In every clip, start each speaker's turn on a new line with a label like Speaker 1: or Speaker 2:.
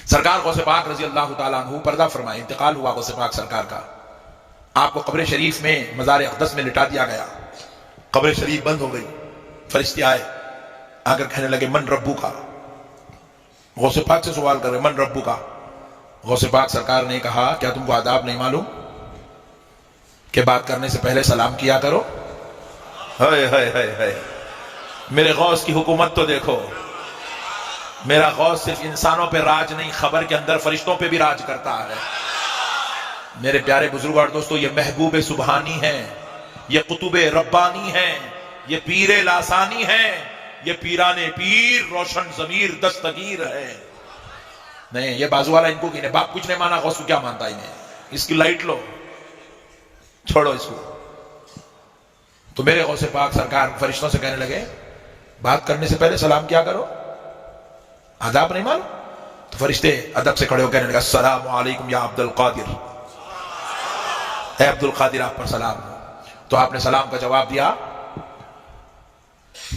Speaker 1: سرکار غوث پاک رضی اللہ تعالیٰ عنہ پردہ فرمائے، انتقال ہوا غوث پاک سرکار کا. آپ کو قبر شریف میں مزار اقدس میں لٹا دیا گیا. قبر شریف بند ہو گئی. فرشتے آئے آ کر کہنے لگے من ربو کا. غوث پاک سے سوال کر رہے من ربو کا. غوث پاک سرکار نے کہا کیا تم کو آداب نہیں معلوم کہ بات کرنے سے پہلے سلام کیا کرو؟ ہائے ہائے ہائے ہائے، میرے غوث کی حکومت تو دیکھو. میرا غوث صرف انسانوں پہ راج نہیں، خبر کے اندر فرشتوں پہ بھی راج کرتا ہے. میرے پیارے بزرگ اور دوستو، یہ محبوب سبحانی ہیں، یہ قطب ربانی ہیں، یہ پیر لاسانی ہیں، یہ پیران پیر روشن ضمیر دستگیر ہے. نہیں یہ بازو والا ان کو کہنے باپ کچھ نہیں مانا، غوث کو کیا مانتا انہیں، اس کی لائٹ لو، چھوڑو اس کو. تو میرے غوث پاک سرکار فرشتوں سے کہنے لگے بات کرنے سے پہلے سلام کیا کرو، آداب نہیں معلوم؟ تو فرشتے ادب سے کھڑے ہو کہنے لگا السلام علیکم یا عبد القادر، اے عبد القادر آپ پر سلام ہو. تو آپ نے سلام کا جواب دیا.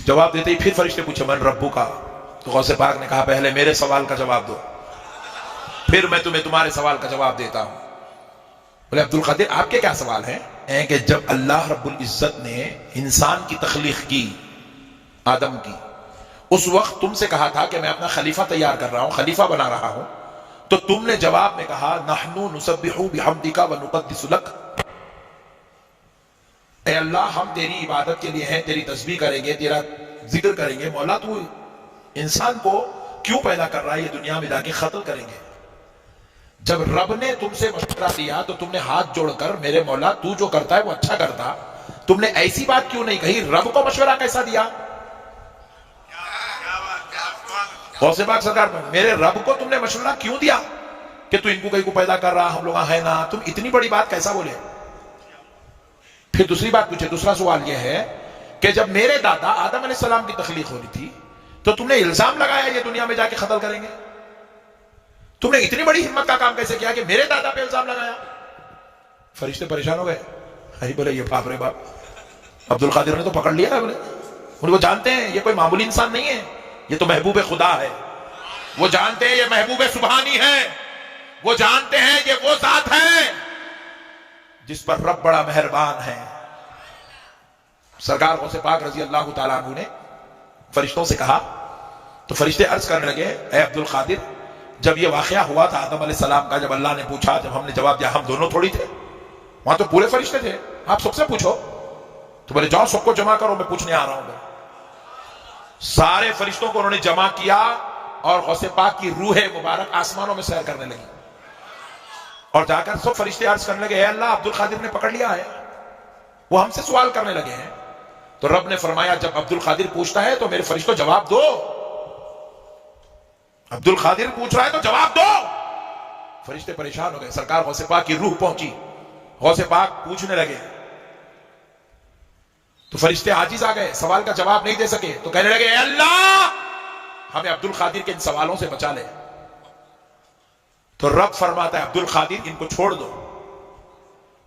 Speaker 1: جواب دیتے ہی پھر فرشتے پوچھے من ربو کا. تو غوث پاک نے کہا پہلے میرے سوال کا جواب دو، پھر میں تمہیں تمہارے سوال کا جواب دیتا ہوں. بولے عبد القادر آپ کے کیا سوال ہیں؟ کہ جب اللہ رب العزت نے انسان کی تخلیق کی، آدم کی، اس وقت تم سے کہا تھا کہ میں اپنا خلیفہ تیار کر رہا ہوں، خلیفہ بنا رہا ہوں، تو تم نے جواب میں کہا نحنو نسبح بحمدک ونقدس لک. اے اللہ ہم تیری عبادت کے لیے ہیں، تیری تسبیح کریں گے، تیرا ذکر کریں گے. مولا تو انسان کو کیوں پیدا کر رہا ہے، یہ دنیا میں جا کے قتل کریں گے. جب رب نے تم سے مشورہ دیا تو تم نے ہاتھ جوڑ کر میرے مولا تو جو کرتا ہے وہ اچھا کرتا، تم نے ایسی بات کیوں نہیں کہی؟ رب کو مشورہ کیسا دیا؟ غوث پاک سرکار میرے رب کو تم نے مشورہ کیوں دیا کہ تو ان کو کہیں کو پیدا کر رہا، ہم لوگ ہے نا، تم اتنی بڑی بات کیسا بولے؟ پھر دوسری بات پوچھے. دوسرا سوال یہ ہے کہ جب میرے دادا آدم علیہ السلام کی تخلیق ہو رہی تھی تو تم نے الزام لگایا یہ دنیا میں جا کے قتل کریں گے. تم نے اتنی بڑی ہمت کا کام کیسے کیا کہ میرے دادا پہ الزام لگایا؟ فرشتے پریشان ہو گئے. بولے یہ باپ رے باپ، عبد القادر نے تو پکڑ لیا ہے. بولے ان کو جانتے ہیں یہ کوئی معمولی انسان نہیں ہے، یہ تو محبوب خدا ہے. وہ جانتے ہیں یہ محبوب سبحانی ہے، وہ جانتے ہیں یہ وہ ذات ہے جس پر رب بڑا مہربان ہے. سرکار غوث پاک رضی اللہ تعالیٰ عنہ نے فرشتوں سے کہا تو فرشتے عرض کرنے لگے اے عبد القادر جب یہ واقعہ ہوا تھا آدم علیہ السلام کا، جب اللہ نے پوچھا، جب ہم نے جواب دیا، ہم دونوں تھوڑی تھے، وہاں تو پورے فرشتے تھے، آپ سب سے پوچھو. تو بولے جاؤ سب کو جمع کرو، میں پوچھنے آ رہا ہوں. سارے فرشتوں کو انہوں نے جمع کیا اور غوث پاک کی روح مبارک آسمانوں میں سیر کرنے لگی. اور جا کر سب فرشتے عرض کرنے لگے اے اللہ عبد القادر نے پکڑ لیا ہے، وہ ہم سے سوال کرنے لگے ہیں. تو رب نے فرمایا جب عبد القادر پوچھتا ہے تو میرے فرشتوں جواب دو. عبد القادر پوچھ رہا ہے تو جواب دو. فرشتے پریشان ہو گئے. سرکار غوث پاک کی روح پہنچی، غوث پاک پوچھنے لگے تو فرشتے عاجز آ گئے، سوال کا جواب نہیں دے سکے. تو کہنے لگے اے اللہ ہمیں عبد القادر کے ان سوالوں سے بچا لے. تو رب فرماتا ہے عبد القادر ان کو چھوڑ دو،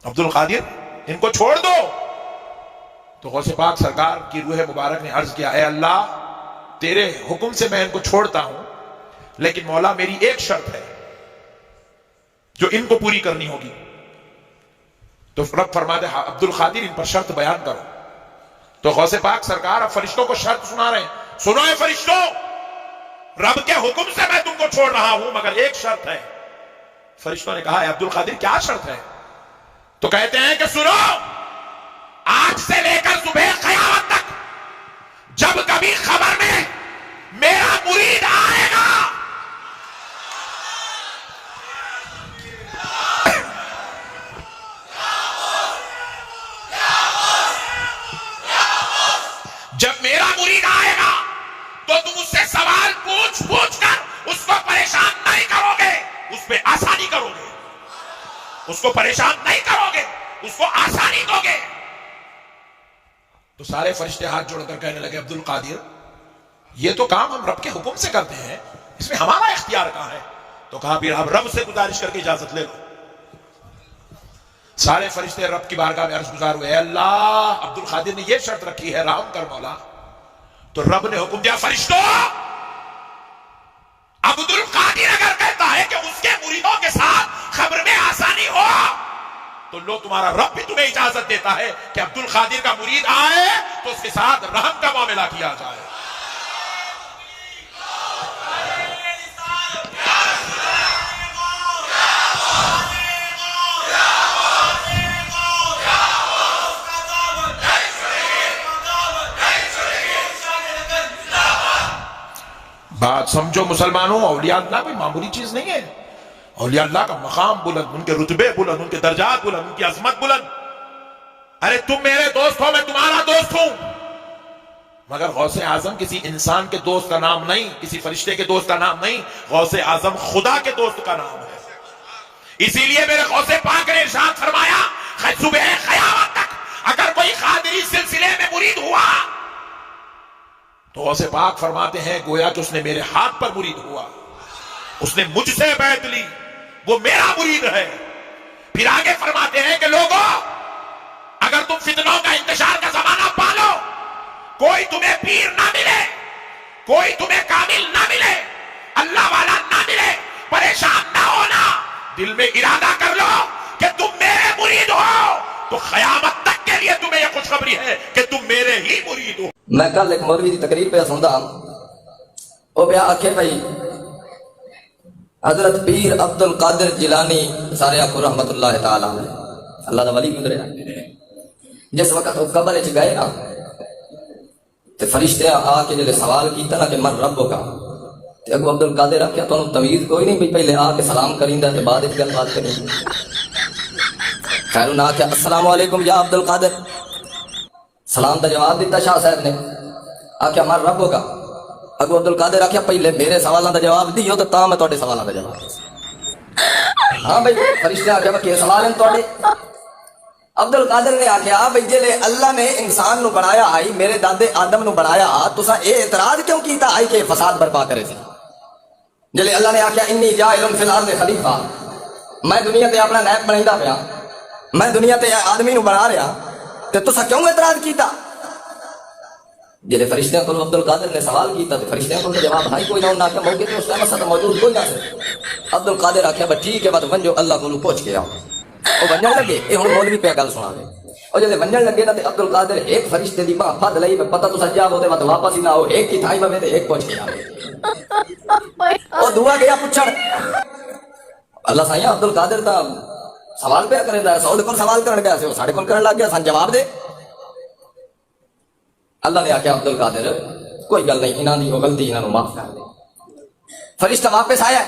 Speaker 1: عبد القادر ان کو چھوڑ دو. تو غوث پاک سرکار کی روح مبارک نے عرض کیا اے اللہ تیرے حکم سے میں ان کو چھوڑتا ہوں، لیکن مولا میری ایک شرط ہے جو ان کو پوری کرنی ہوگی. تو رب فرماتے ہیں عبد القادر ان پر شرط بیان کرو. تو غوث پاک سرکار اب فرشتوں کو شرط سنا رہے ہیں. سنو اے فرشتوں، رب کے حکم سے میں تم کو چھوڑ رہا ہوں مگر ایک شرط ہے. فرشتوں نے کہا اے عبد القادر کیا شرط ہے؟ تو کہتے ہیں کہ سنو، آج سے لے کر صبح قیامت تک جب کبھی خبر میں میرا مرید آئے گا تو تم اس سے سوال پوچھ کر اس کو پریشان نہیں کرو گے، اس پہ آسانی کرو گے. اس کو پریشان نہیں کرو گے، اس کو آسانی دو گے. تو سارے فرشتے ہاتھ جوڑ کر کہنے لگے عبد القادر یہ تو کام ہم رب کے حکم سے کرتے ہیں، اس میں ہمارا اختیار کہاں ہے؟ تو کہا پھر آپ رب سے گزارش کر کے اجازت لے لو. سارے فرشتے رب کی بارگاہ میں عرض گزار ہوئے اے اللہ عبد القادر نے یہ شرط رکھی ہے، رحم کر مولا. تو رب نے حکم دیا فرشتوں، عبد القادر اگر کہتا ہے लो तुम्हारा रब भी तुम्हें इजाजत देता है कि अब्दुल कादिर का मुरीद आए तो उसके साथ रहम का मामला किया जाए। बात समझो मुसलमानों, औलिया अल्लाह कोई मामूली चीज नहीं है। औलिया अल्लाह का मकाम बुलंद, उनके रुतबे बुलंद, उनके दर्जात बुलंद, उनकी अजमत बुलंद। अरे तुम मेरे दोस्त हो, मैं तुम्हारा दोस्त हूं, मगर गौसे आजम किसी इंसान के दोस्त का नाम नहीं, किसी फरिश्ते के दोस्त का नाम नहीं, गौसे आजम खुदा के दोस्त का नाम है। इसीलिए मेरे गौसे पाक ने इरशाद फरमाया, सुबह क़यामत तक अगर कोई कादरी सिलसिले में मुरीद हुआ तो गौसे पाक फरमाते हैं गोया कि उसने मेरे हाथ पर मुरीद हुआ, उसने मुझसे बैत ली, वो मेरा मुरीद है। फिर आगे फरमाते हैं कि लोगों, अगर तुम फितनों का इंतशार का जमाना पालो, कोई तुम्हें पीर ना मिले, कोई तुम्हें कामिल ना मिले, अल्लाह वाला ना मिले, परेशान ना होना, दिल में इरादा कर लो कि तुम मेरे मुरीद हो, तो क़यामत तक के लिए तुम्हें यह खुशखबरी है कि तुम मेरे ही मुरीद हो।
Speaker 2: मैं कल एक मौलवी की तकरीर पे सुनता, वो पे आखे भाई हजरत पीर अब्दुल कादिर जिलानी सारे आखो रहमतुल्लाह ताला अलैह, अल्लाह दा वली गुजरे। जिस वक्त वो कब्र च गए ना ते फरिश्ते आके जो सवाल किया ना कि मन रब का, ते अगो अब्दुल कादिर आख्या तुहानू तमीज कोई नहीं भी पहले आके सलाम करींदा ते बाद विच गलबात करी। खैर उन्हें आख्या अस्सलाम वालेकुम या अब्दुल कादिर, सलाम का जवाब दिता शाह साहब ने, आख्या मन रब होगा। अगो अब्दुल कादिर आख्या पहले मेरे सवालों का जवाब दियो तो मैं तुहाडे सवालों का जवाब। हाँ भाई फरिश्ते आख्या कि सवाल हैं तुहाडे। अब्दुल कादिर ने आख्या भाई जे अल्लाह ने इंसान नु बनाया आई, मेरे दादे आदम नु बनाया आ, तुसा ये एतराज क्यों कीता आई के फसाद बर्पा करे सी? जे अल्लाह ने आख्या इन्नी जाइलुन फिल अर्द खलीफा, मैं दुनिया ते अपना नायब बनाइंदा पिया, मैं दुनिया ते आदमी नु बना रहा, ते तुसा क्यों एतराज कीता? जेले फरिश्तियां को अब्दुल कादिर ने सवाल किया तो फरिश्तियां को जवाब हाई कोई ना उन्हें आख्या मौके ते उस टाइम साथ मौजूद कोई ना से। अब्दुल कादिर आख्या बस ठीक है, बस वंजो अल्लाह को पहुंच के आओ। वो वंजन लगे, ये हुण मौलवी पे गल सुनावे, और जब वंजन लगे ना ते अब्दुल कादिर एक फरिश्ते दी बांह फड़ लई, पता तुसा जाओ ते बाद वापस ही ना हो, एक की थाई में ते एक पहुंच के आओ। और दुआ गया पूछण, अल्लाह साईं अब्दुल कादिर दा सवाल पे करेंदा, सौद को सवाल करन गया से साडे कोल करन लग गया, सन जवाब दे। अल्लाह ने आख्या अब्दुल कादिर कोई गल नहीं, इन्हां दी ओ गलती इन्हां नु माफ कर दे। फरिश्ता वापस आया,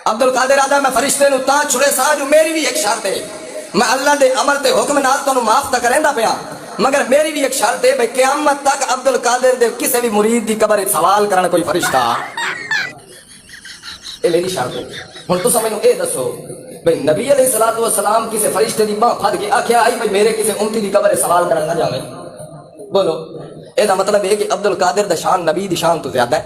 Speaker 2: अब्दुल कादिर आदा मैं फरिश्ते नु तां छुड़े सा जो मेरी भी एक शर्त है, मैं अल्लाह दे अमर ते हुक्म नाल तन्नू माफ ता करेंदा पिया, मगर मेरी भी एक शर्त है भाई क़यामत तक अब्दुल कादिर दे किसी भी मुरीद दी कब्र सवाल करन कोई फरिश्ता, ये मेरी शर्त है। हुण तुसां मैनू ये दसो भाई नबी अलैहिस्सलातु वस्सलाम किसी फरिश्ते दी बांह फड़ के आख्या आई भाई मेरे किसी उम्मती दी कब्र सवाल करन ना जावे? बोलो, ਇਹਦਾ मतलब है कि अब्दुल कादिर दा शान नबी दी शान तो ज्यादा है।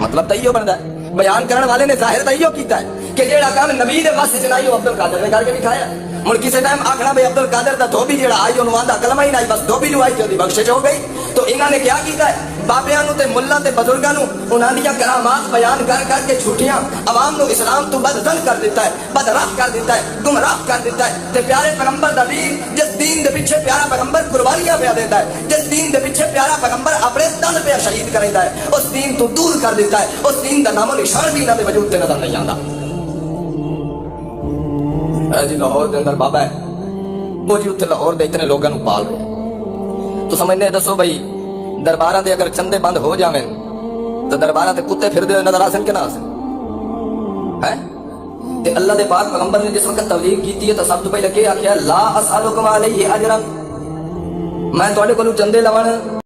Speaker 2: मतलब तो इहो बनदा है, बयान करने वाले ने जाहिर तो इहो कीता है कि जेड़ा काम नबी दे वास्ते च नहीं हो अब्दुल कादिर ने करके दिखाया। हुण किसी टाइम आखना भाई अब्दुल कादिर दा धोबी जेड़ा आई ओनू आंदा कलमा ही नहीं, बस धोबी नु आई ते ओदी बख्शिश हो गई। तो इन्हां ने क्या कीता है, बाबियां नु ते मुल्लां ते बुजुर्गां नु उन्हां दी करामात बयान कर करके झूठियां अवाम नु इस्लाम तो बददल कर देता है, बदराह कर देता है, गुमराह कर देता है। ते प्यारे पैगंबर दा दीन, जिस दीन दे पीछे प्यारा पैगंबर कुर्बानियां पे देता है, जिस दीन दे पीछे प्यारा पैगंबर अपने तन पे शहीद करदा है, उस दीन तो दूर कर देता है, उस दीन दा नामो निशान भी इन्हां दे वजूद ते नजर नहीं आंदा। जी लाहौर के अंदर बाबा है, वो जी उत्थे लाहौर दे इतने लोगों को पाल रहे, तो समझने दसो भाई दरबारा दे अगर चंदे बंद हो जावे तो दरबारा ते कुत्ते फिरदे हुए नजर आसन के ना आसन है? ते अल्लाह दे पाक पैगंबर ने जिस वक्त तबलीग की है तो सब तो पहले क्या आख्या, ला असअलुकुम अलैहि अजरन, मैं तुहाडे कोलों चंदे लवण